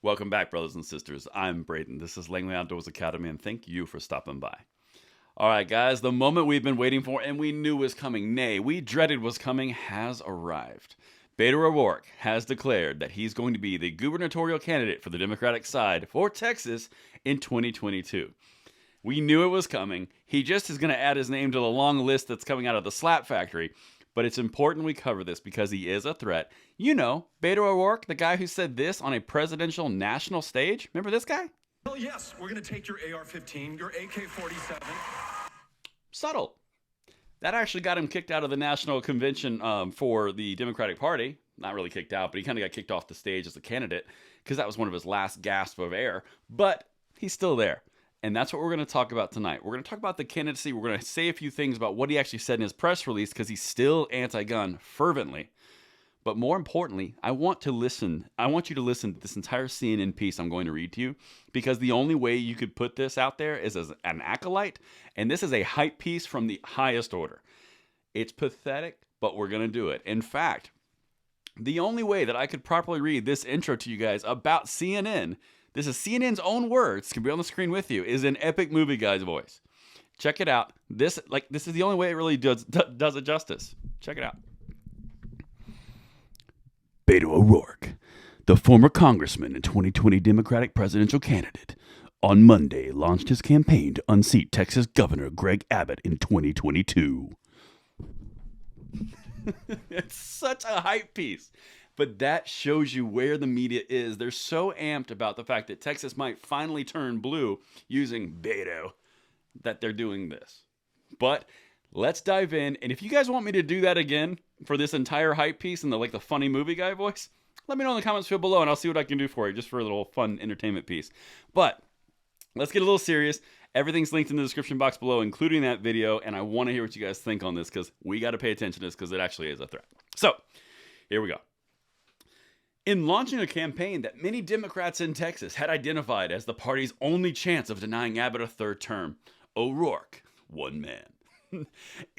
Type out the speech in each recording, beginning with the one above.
Welcome back, brothers and sisters. I'm Braden. This is Langley Outdoors Academy, and thank you for stopping by. All right, guys, the moment we've been waiting for and we knew was coming, nay, we dreaded was coming, has arrived. Beto O'Rourke has declared that he's going to be the gubernatorial candidate for the Democratic side for Texas in 2022. We knew it was coming. He just is going to add his name to the long list that's coming out of the slap factory. But it's important we cover this because he is a threat. You know, Beto O'Rourke, the guy who said this on a presidential national stage. Remember this guy? Hell yes, we're going to take your AR-15, your AK-47. Subtle. That actually got him kicked out of the national convention for the Democratic Party. Not really kicked out, but he kind of got kicked off the stage as a candidate because that was one of his last gasps of air. But he's still there. And that's what we're going to talk about tonight. We're going to talk about the candidacy. We're going to say a few things about what he actually said in his press release because he's still anti-gun fervently. But more importantly, I want you to listen to this entire CNN piece I'm going to read to you because the only way you could put this out there is as an acolyte. And this is a hype piece from the highest order. It's pathetic, but we're going to do it. In fact, the only way that I could properly read this intro to you guys about CNN, this is CNN's own words, can be on the screen with you, is an epic movie guy's voice. Check it out. This is the only way it really does it justice. Check it out. Beto O'Rourke, the former congressman and 2020 Democratic presidential candidate, on Monday launched his campaign to unseat Texas Governor Greg Abbott in 2022. It's such a hype piece. But that shows you where the media is. They're so amped about the fact that Texas might finally turn blue using Beto that they're doing this. But let's dive in. And if you guys want me to do that again for this entire hype piece and the funny movie guy voice, let me know in the comments field below and I'll see what I can do for you just for a little fun entertainment piece. But let's get a little serious. Everything's linked in the description box below, including that video. And I want to hear what you guys think on this because we got to pay attention to this because it actually is a threat. So here we go. In launching a campaign that many Democrats in Texas had identified as the party's only chance of denying Abbott a third term, O'Rourke, one man,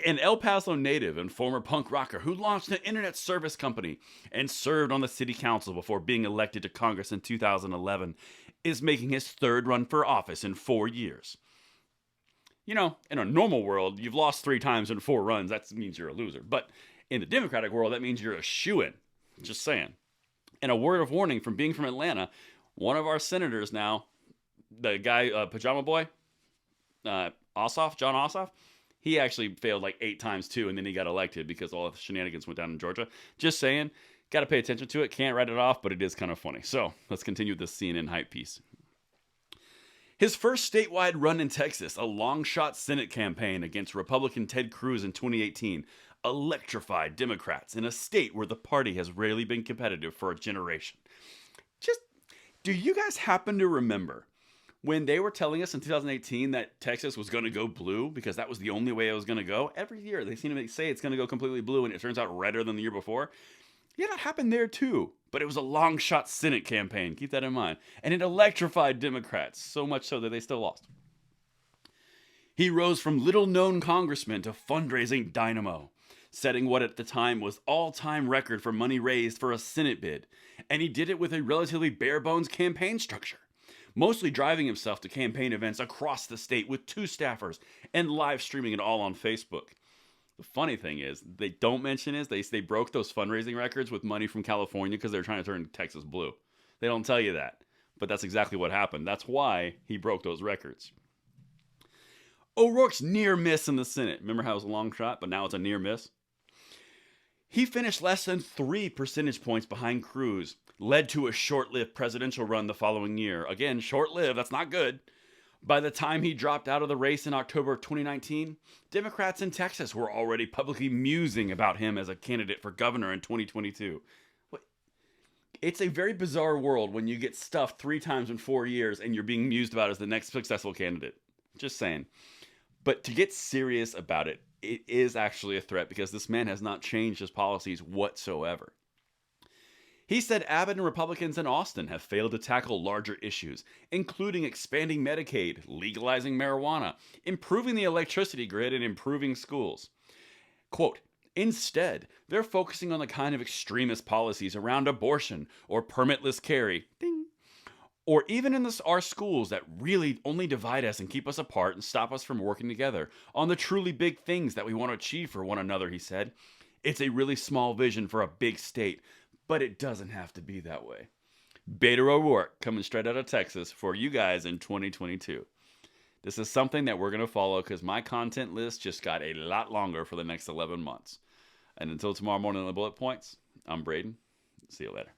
an El Paso native and former punk rocker who launched an internet service company and served on the city council before being elected to Congress in 2011, is making his third run for office in 4 years. You know, in a normal world, you've lost 3 times in 4 runs. That means you're a loser. But in the Democratic world, that means you're a shoo-in. Just saying. And a word of warning from being from Atlanta, one of our senators now, the guy, Pajama Boy, John Ossoff, he actually failed 8 times too, and then he got elected because all the shenanigans went down in Georgia. Just saying, got to pay attention to it. Can't write it off, but it is kind of funny. So let's continue with this CNN hype piece. His first statewide run in Texas, a long-shot Senate campaign against Republican Ted Cruz in 2018, electrified Democrats in a state where the party has rarely been competitive for a generation. Just, do you guys happen to remember when they were telling us in 2018 that Texas was going to go blue because that was the only way it was going to go? Every year they seem to say it's going to go completely blue and it turns out redder than the year before. Yeah, that happened there too. But it was a long-shot Senate campaign. Keep that in mind. And it electrified Democrats, so much so that they still lost. He rose from little-known congressman to fundraising dynamo, setting what at the time was all-time record for money raised for a Senate bid. And he did it with a relatively bare-bones campaign structure, mostly driving himself to campaign events across the state with 2 staffers and live streaming it all on Facebook. The funny thing is, they don't mention is they broke those fundraising records with money from California because they're trying to turn Texas blue. They don't tell you that, but that's exactly what happened. That's why he broke those records. O'Rourke's near miss in the Senate. Remember how it was a long shot, but now it's a near miss? He finished less than 3 percentage points behind Cruz, led to a short-lived presidential run the following year. Again, short-lived, that's not good. By the time he dropped out of the race in October of 2019, Democrats in Texas were already publicly musing about him as a candidate for governor in 2022. It's a very bizarre world when you get stuffed 3 times in 4 years and you're being mused about as the next successful candidate. Just saying. But to get serious about it, it is actually a threat because this man has not changed his policies whatsoever. He said Abbott and Republicans in Austin have failed to tackle larger issues, including expanding Medicaid, legalizing marijuana, improving the electricity grid, and improving schools. Quote, instead, they're focusing on the kind of extremist policies around abortion or permitless carry, ding, or even in our schools that really only divide us and keep us apart and stop us from working together on the truly big things that we want to achieve for one another, he said. It's a really small vision for a big state, but it doesn't have to be that way. Beto O'Rourke coming straight out of Texas for you guys in 2022. This is something that we're going to follow because my content list just got a lot longer for the next 11 months. And until tomorrow morning on the Bullet Points, I'm Braden. See you later.